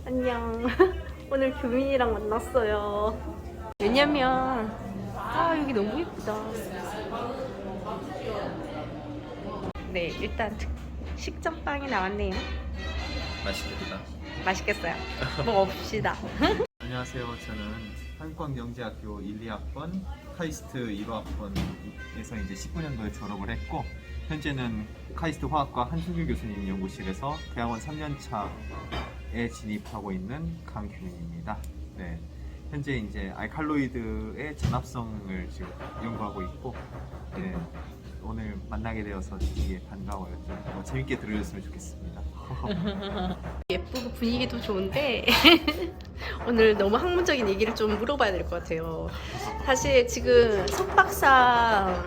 안녕. 오늘 규민이랑 만났어요. 왜냐면 여기 너무 예쁘다. 네, 일단 식전빵이 나왔네요. 맛있겠다. 맛있겠어요. 먹읍시다. 안녕하세요. 저는 한국광경제학교 1, 2학번 카이스트 1호학번에서 이제 19년도에 졸업을 했고, 현재는 카이스트 화학과 한승규 교수님 연구실에서 대학원 3년차에 진입하고 있는 강규민입니다. 네, 현재 이제 알칼로이드의 전합성을 지금 연구하고 있고, 네, 오늘 만나게 되어서 되게 반가워요. 좀 재밌게 들으셨으면 좋겠습니다. 예쁘고 분위기도 좋은데 오늘 너무 학문적인 얘기를 좀 물어봐야 될 것 같아요. 사실 지금 석박사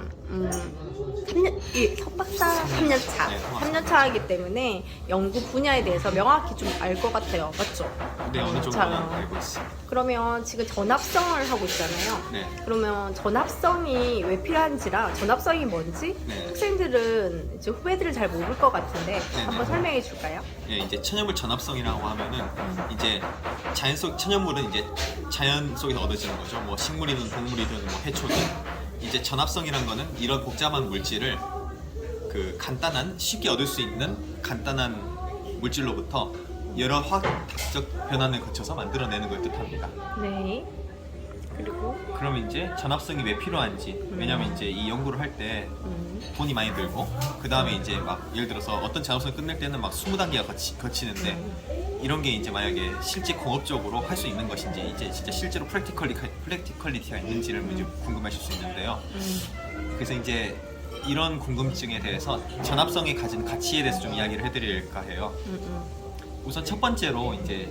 3년차, 네, 3년차이기 때문에 연구 분야에 대해서 명확히 좀 알 것 같아요. 맞죠? 네, 어느 정도는 잘. 알고 있습니다. 그러면 지금 전합성을 하고 있잖아요. 네. 그러면 전합성이 왜 필요한지랑 전합성이 뭔지 네. 학생들은 이제 후배들은 잘 모를 것 같은데 네. 한번 설명해 줄까요? 예, 이제 천연물 전합성이라고 하면은 이제 자연 속 천연물은 이제 자연 속에서 얻어지는 거죠. 뭐 식물이든 동물이든 뭐 해초든 이제 전합성이란 거는 이런 복잡한 물질을 그 간단한 쉽게 얻을 수 있는 간단한 물질로부터 여러 화학적 변환을 거쳐서 만들어내는 걸 뜻합니다. 네. 그리고 그럼 이제 전합성이 왜 필요한지, 왜냐면 이제 이 연구를 할 때 돈이 많이 들고, 그 다음에 이제 막 예를 들어서 어떤 전합성을 끝낼 때는 막 20단계가 거치는데 이런 게 이제 만약에 실제 공업적으로 할 수 있는 것인지, 이제 진짜 실제로 프랙티컬리티가 있는지를 이제 궁금하실 수 있는데요. 그래서 이제 이런 궁금증에 대해서 전합성이 가진 가치에 대해서 좀 이야기를 해드릴까 해요. 우선 첫 번째로 이제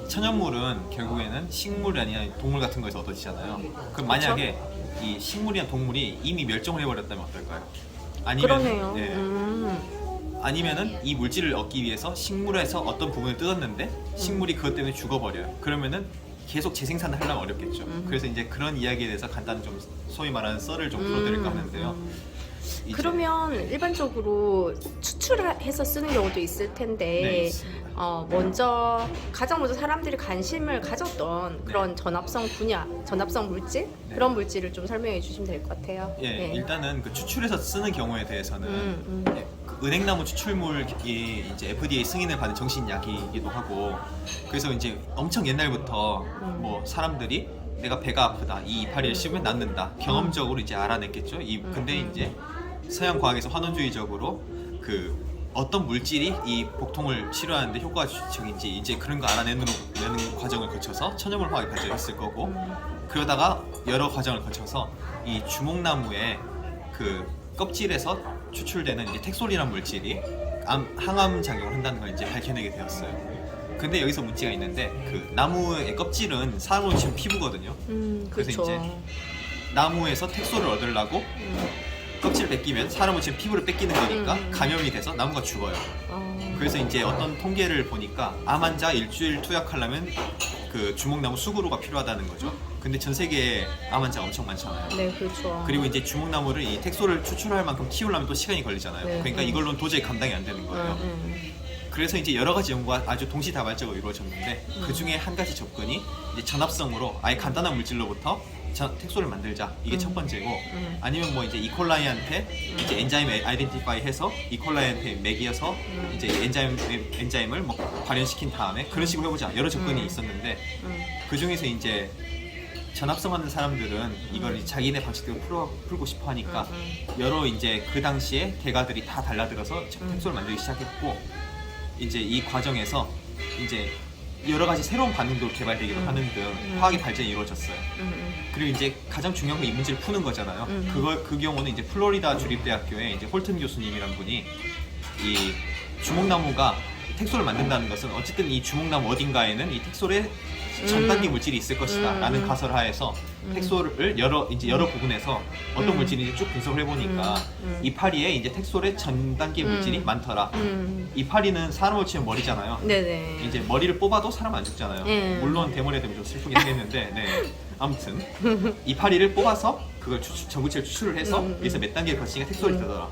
천연물은 결국에는 식물이 아니라 동물 같은 거에서 얻어지잖아요. 그럼 만약에 이 식물이나 동물이 이미 멸종을 해버렸다면 어떨까요? 그러네요. 네. 아니면은 이 물질을 얻기 위해서 식물에서 어떤 부분을 뜯었는데 식물이 그것 때문에 죽어버려요. 그러면은 계속 재생산을 하려면 어렵겠죠. 그래서 이제 그런 이야기에 대해서 간단히 좀 소위 말하는 썰을 좀 풀어드릴까 하는데요. 이제 그러면 일반적으로 추출해서 쓰는 경우도 있을 텐데 네, 있습니다. 먼저 가장 먼저 사람들이 관심을 가졌던 그런 전합성 분야, 전합성 물질 네. 그런 물질을 좀 설명해 주시면 될 것 같아요. 예, 네. 일단은 그 추출해서 쓰는 경우에 대해서는 예, 그 은행나무 추출물이 이제 FDA 승인을 받은 정신약이기도 하고, 그래서 이제 엄청 옛날부터 뭐 사람들이 내가 배가 아프다, 이 이파리를 씹으면 낫는다, 경험적으로 이제 알아냈겠죠. 근데 이제 서양 과학에서 환원주의적으로 그 어떤 물질이 이 복통을 치료하는데 효과적인지 이제 그런 거 알아내는 과정을 거쳐서 천연물 화학이 발전했을 거고, 그러다가 여러 과정을 거쳐서 이 주목나무의 그 껍질에서 추출되는 이제 텍솔이라는 물질이 항암 작용을 한다는 걸 이제 밝혀내게 되었어요. 근데 여기서 문제가 있는데, 그 나무의 껍질은 사람으로 치면 피부거든요. 그래서 그렇죠. 이제 나무에서 텍솔을 얻으려고 껍질을 벗기면 사람은 지금 피부를 뺏기는 거니까 감염이 돼서 나무가 죽어요. 그래서 이제 어떤 통계를 보니까 암 환자 일주일 투약하려면 그 주목나무 수구로가 필요하다는 거죠. 근데 전 세계에 암 환자가 엄청 많잖아요. 네, 그렇죠. 그리고 이제 주목나무를 이 텍솔을 추출할 만큼 키우려면 또 시간이 걸리잖아요. 네, 그러니까 이걸로는 도저히 감당이 안 되는 거예요. 그래서 이제 여러 가지 연구가 아주 동시다발적으로 이루어졌는데, 그 중에 한 가지 접근이 이제 전합성으로 아예 간단한 물질로부터 텍솔을 만들자, 이게 첫 번째고, 아니면 뭐 이제 이콜라이한테 이제 엔자임 아이덴티파이 해서 이콜라이한테 먹여서 이제 엔자임을 뭐 발현시킨 다음에 그런 식으로 해보자, 여러 접근이 있었는데, 그 중에서 이제 전합성하는 사람들은 이걸 자기네 방식대로 풀고 싶어 하니까 여러 이제 그 당시에 대가들이 다 달라들어서 텍솔을 만들기 시작했고, 이제 이 과정에서 이제 여러 가지 새로운 반응도 개발되기도 하는 등 화학의 발전이 이루어졌어요. 그리고 이제 가장 중요한 건 이 문제를 푸는 거잖아요. 그 경우는 이제 플로리다 주립대학교의 이제 홀튼 교수님이란 분이 이 주목나무가 텍솔을 만든다는 것은 어쨌든 이 주목나무 어딘가에는 이 텍솔의 전 단계 물질이 있을 것이다 라는 가설하에서 텍솔을 여러 부분에서 어떤 물질인지 쭉 분석을 해보니까 이파리에 이제 텍솔의 전 단계 물질이 많더라. 이파리는 사람으로 치면 머리잖아요. 네네. 이제 머리를 뽑아도 사람 안 죽잖아요. 네. 물론 대머리가 되면 좀 슬프긴 하겠는데, 네. 아무튼 이파리를 뽑아서 그걸 전구체를 추출을 해서 여기서 몇 단계 거치니까 텍솔이 되더라.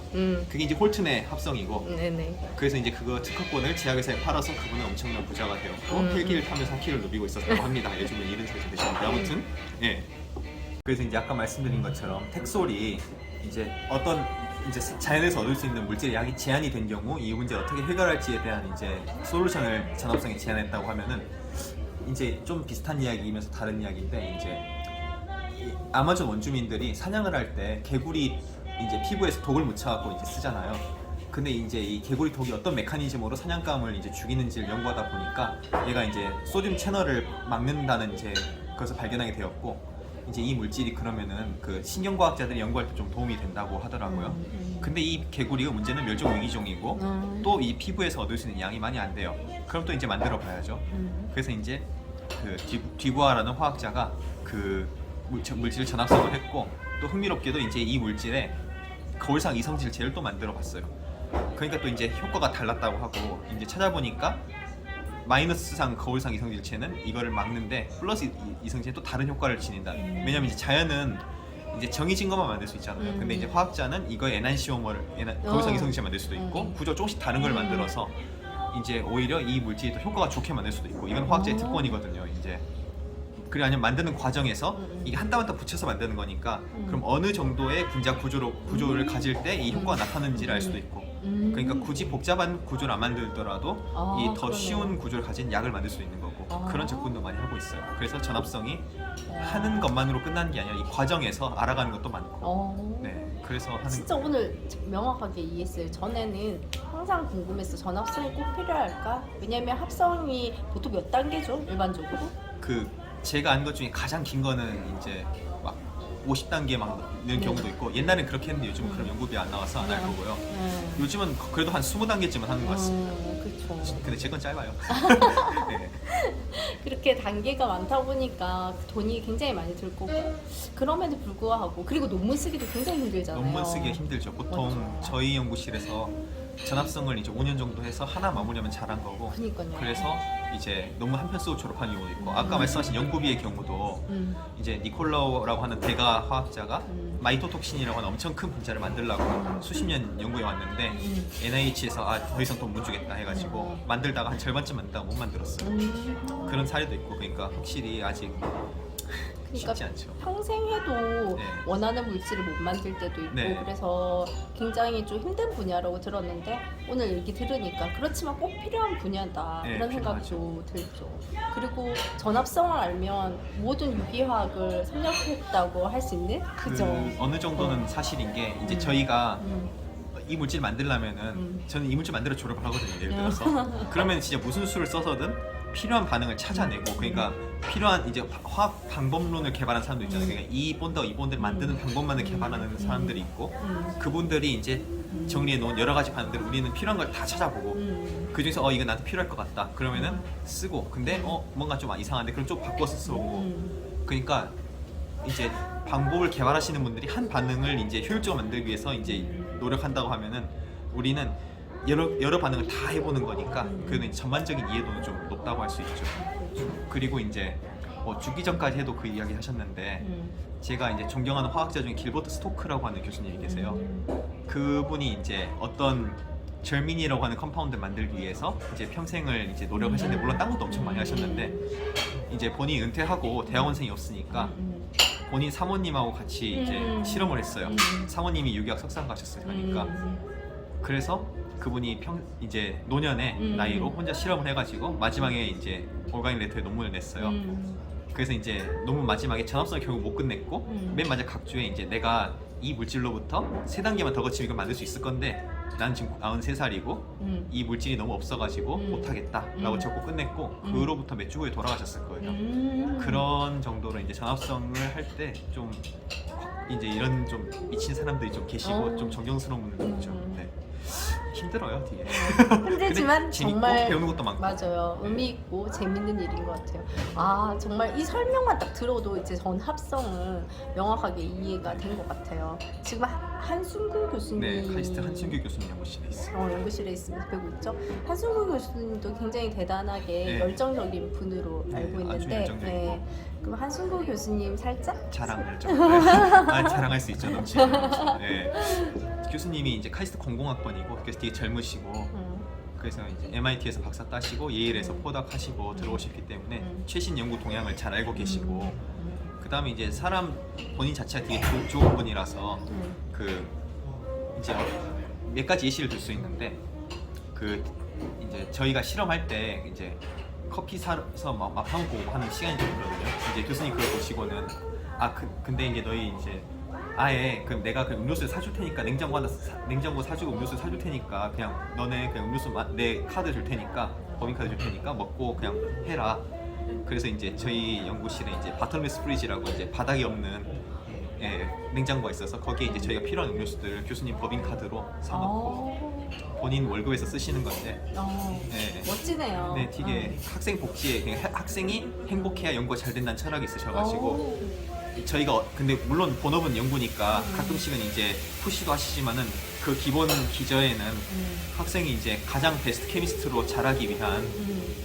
그게 이제 홀튼의 합성이고. 네네. 그래서 이제 그거 특허권을 제약회사에 팔아서 그분은 엄청난 부자가 되었고 헬기를 타면서 키를 누비고 있었다고 합니다. 요즘은 이런 소리 되시는데 아무튼 예. 그래서 이제 아까 말씀드린 것처럼 텍솔이 이제 어떤 이제 자연에서 얻을 수 있는 물질의 양이 제한이 된 경우 이 문제를 어떻게 해결할지에 대한 이제 솔루션을 전합성에 제안했다고 하면은 이제 좀 비슷한 이야기이면서 다른 이야기인데 이제 이 아마존 원주민들이 사냥을 할 때 개구리 이제 피부에서 독을 묻혀갖고 이제 쓰잖아요. 근데 이제 이 개구리 독이 어떤 메커니즘으로 사냥감을 이제 죽이는지를 연구하다 보니까 얘가 이제 소듐 채널을 막는다는 이제 것을 발견하게 되었고 이제 이 물질이 그러면은 그 신경과학자들이 연구할 때 좀 도움이 된다고 하더라고요. 근데 이 개구리가 문제는 멸종 위기종이고 또 이 피부에서 얻을 수 있는 양이 많이 안 돼요. 그럼 또 이제 만들어 봐야죠. 그래서 이제 그 뒤부아라는 화학자가 그 물질을 전합성을 했고 또 흥미롭게도 이제 이 물질에 거울상 이성질체를 또 만들어 봤어요. 그러니까 또 이제 효과가 달랐다고 하고 이제 찾아보니까 마이너스상 거울상 이성질체는 이거를 막는데 플러스 이성질체는 또 다른 효과를 지닌다. 왜냐면 이제 자연은 이제 정해진 것만 만들 수 있잖아요. 근데 이제 화학자는 이거에 에난시오머를 거울상 이성질체 만들 수도 있고 구조 조금씩 다른 걸 만들어서 이제 오히려 이 물질이 더 효과가 좋게 만들 수도 있고 이건 화학자의 특권이거든요. 이제 그리고 아니면 만드는 과정에서 이게 한 땀 한 땀 붙여서 만드는 거니까 그럼 어느 정도의 분자 구조를 가질 때 이 효과가 나타나는지를 알 수도 있고 그러니까 굳이 복잡한 구조를 안 만들더라도 이 더 쉬운 구조를 가진 약을 만들 수 있는 거고 그런 접근도 많이 하고 있어요. 그래서 전합성이 하는 것만으로 끝나는 게 아니라 이 과정에서 알아가는 것도 많고 네, 그래서 하는 진짜 오늘 명확하게 이해했어요. 전에는 항상 궁금했어. 전합성이 꼭 필요할까? 왜냐면 합성이 보통 몇 단계죠? 일반적으로? 그 제가 아는 것 중에 가장 긴 거는 이제 막 50단계 막 넣는 경우도 있고 옛날엔 그렇게 했는데 요즘은 그런 연구비 안 나와서 안 할 거고요. 요즘은 그래도 한 20단계쯤은 하는 것 같습니다. 그렇죠. 근데 제 건 짧아요. 네. 그렇게 단계가 많다 보니까 돈이 굉장히 많이 들 거고 그럼에도 불구하고 그리고 논문 쓰기도 굉장히 힘들잖아요. 논문 쓰기가 힘들죠. 보통 맞죠. 저희 연구실에서 전합성을 이제 5년 정도 해서 하나 마무리하면 잘한 거고 그러니까요. 그래서 이제 논문 한 편 쓰고 졸업하는 경우도 있고 아까 말씀하신 연구비의 경우도 이제 니콜라우라고 하는 대가 화학자가 마이토톡신이라고 하는 엄청 큰 분자를 만들려고 수십 년 연구해 왔는데 NIH에서 더 이상 돈 못 주겠다 해가지고 만들다가 한 절반쯤 만들다가 못 만들었어요. 그런 사례도 있고 그러니까 확실히 아직 쉽지 않죠. 평생 해도 네. 원하는 물질을 못 만들 때도 있고 네. 그래서 굉장히 좀 힘든 분야라고 들었는데 오늘 얘기 들으니까 그렇지만 꼭 필요한 분야다 네, 그런 생각도 들죠. 그리고 전합성을 알면 모든 유기화학을 섭렵했다고 할 수 있는 그죠? 어느 정도는 사실인 게 이제 저희가 이 물질 만들려면은 저는 이 물질 만들어 졸업을 하거든요. 예를 들어서 그러면 진짜 무슨 수를 써서든 필요한 반응을 찾아내고 그러니까 필요한 이제 화학 방법론을 개발한 사람도 있잖아요. 그러니까 이 본드를 만드는 방법만을 개발하는 사람들이 있고 그분들이 이제 정리해 놓은 여러 가지 반응들을 우리는 필요한 걸 다 찾아보고 그 중에서 이거 나한테 필요할 것 같다 그러면은 쓰고 근데 뭔가 좀 이상한데 그럼 좀 바꿔서 쓰고 그러니까 이제 방법을 개발하시는 분들이 한 반응을 이제 효율적으로 만들기 위해서 이제 노력한다고 하면은 우리는 여러 반응을 다 해보는 거니까 그는 전반적인 이해도는 좀 높다고 할 수 있죠. 그리고 이제 죽기 전까지 해도 그 이야기 하셨는데 제가 이제 존경하는 화학자 중에 길버트 스토크라고 하는 교수님이 계세요. 그분이 이제 어떤 절민이라고 하는 컴파운드 만들기 위해서 이제 평생을 이제 노력하셨는데 물론 딴 것도 엄청 많이 하셨는데 이제 본인이 은퇴하고 대학원생이 없으니까 본인 사모님하고 같이 이제 실험을 했어요. 사모님이 유기학 석사 가셨어요. 그러니까 그래서 그분이 이제 노년의 나이로 혼자 실험을 해가지고 마지막에 이제 올가닉 레터에 논문을 냈어요. 그래서 이제 논문 마지막에 전합성을 결국 못 끝냈고 맨 마지막 각주에 이제 내가 이 물질로부터 3단계만 더 거치면 이걸 만들 수 있을 건데 난 지금 93살이고 이 물질이 너무 없어가지고 못하겠다 라고 적고 끝냈고 그로부터 몇 주 후에 돌아가셨을 거예요. 그런 정도로 이제 전합성을 할 때 좀 이제 이런 좀 미친 사람들이 좀 계시고 좀 존경스러운 분들도 있죠. 네. 힘들어요 되게. 힘들지만 근데 재밌고 정말 배우는 것도 많고. 맞아요. 의미 있고 재밌는 일인 것 같아요. 아 정말 이 설명만 딱 들어도 이제 전 합성은 명확하게 이해가 된 것 같아요. 지금 한순구 교수님 네, 카이스트 한순규 교수님 연구실에 있어요. 연구실에 있으면서 배우고 있죠. 한순구 교수님도 굉장히 대단하게 네. 열정적인 분으로 네, 알고 아주 있는데 열정적이고. 그럼 한순구 교수님 살짝 자랑할 자랑할 수 있죠, 넘치는. 네. 교수님이 이제 카이스트 공공학번이고 그래서 되게 젊으시고 그래서 이제 MIT에서 박사 따시고 예일에서 포닥하시고 들어오셨기 때문에 최신 연구 동향을 잘 알고 계시고 그 다음에 이제 사람 본인 자체가 되게 좋은 분이라서 그 이제 몇 가지 예시를 들 수 있는데 그 이제 저희가 실험할 때 이제 커피 사서 막 맛보고 하는 시간이 좀 있거든요. 이제 교수님 그걸 보시고는 근데 이제 너희 이제 아예 그럼 내가 그 음료수를 사줄 테니까 냉장고 사주고 음료수 사줄 테니까 그냥 너네 그냥 음료수 내 카드 줄 테니까 법인 카드 줄 테니까 먹고 그냥 해라. 그래서 이제 저희 연구실에 이제 바텀레스 프리지라고 이제 바닥이 없는 냉장고가 있어서 거기에 이제 저희가 필요한 음료수들 교수님 법인 카드로 사놓고 본인 월급에서 쓰시는 건데. 네. 멋지네요. 네, 되게 학생 복지에 그냥 학생이 행복해야 연구가 잘 된다는 철학이 있으셔가지고 저희가 근데 물론 본업은 연구니까 가끔씩은 이제 푸시도 하시지만은 그 기본 기저에는 학생이 이제 가장 베스트 케미스트로 자라기 위한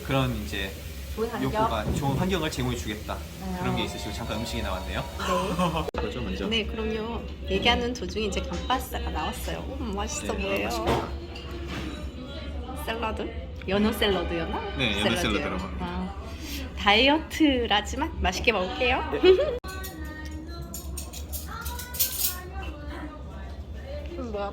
그런 이제 좋은 환경. 욕구가 좋은 환경을 제공해 주겠다 그런 게 있으시고 잠깐 음식이 나왔네요. 네. 그렇죠 먼저. 네, 그럼요. 얘기하는 도중에 이제 감바스가 나왔어요. 맛있어 네, 보여요. 맛있겠다. 샐러드? 연어 샐러드였나? 네, 연어 샐러드요. 샐러드라고 합니다. 다이어트라지만 맛있게 먹을게요. 뭐야?